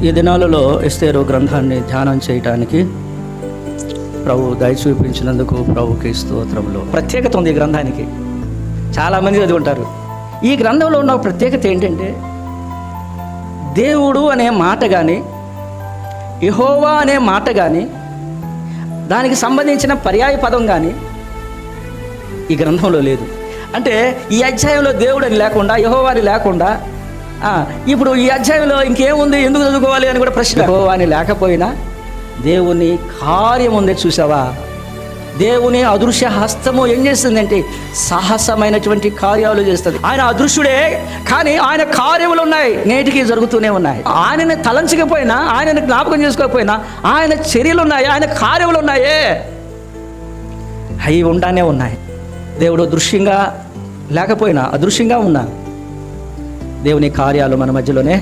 ఈ దినాలలో ఎస్తేరు గ్రంథాన్ని ధ్యానం చేయటానికి ప్రభు దయ చూపించినందుకు ప్రభుకి స్తోత్రములు. ప్రత్యేకత ఉంది ఈ గ్రంథానికి. చాలామంది చదువుకుంటారు. ఈ గ్రంథంలో ఉన్న ప్రత్యేకత ఏంటంటే, దేవుడు అనే మాట కానీ, యెహోవా అనే మాట కానీ, దానికి సంబంధించిన పర్యాయ పదం కానీ ఈ గ్రంథంలో లేదు. అంటే ఈ అధ్యాయంలో దేవుడు అని లేకుండా, యెహోవా అని లేకుండా, ఇప్పుడు ఈ అధ్యాయంలో ఇంకేముంది, ఎందుకు చదువుకోవాలి అని కూడా ప్రశ్న. యెహోవా అని లేకపోయినా దేవుని కార్యం ఉంది. చూసావా, దేవుని అదృశ్య హస్తము ఏం చేస్తుందంటే సాహసమైనటువంటి కార్యాలు చేస్తుంది. ఆయన అదృశ్యుడే, కానీ ఆయన కార్యములు ఉన్నాయి, నేటికి జరుగుతూనే ఉన్నాయి. ఆయనని తలంచకపోయినా, ఆయనని జ్ఞాపకం చేసుకోకపోయినా ఆయన చర్యలు ఉన్నాయి, ఆయన కార్యములు ఉన్నాయే, అవి ఉంటానే ఉన్నాయి. దేవుడు దృశ్యంగా లేకపోయినా అదృశ్యంగా ఉన్నా దేవుని కార్యాలు మన మధ్యలోనే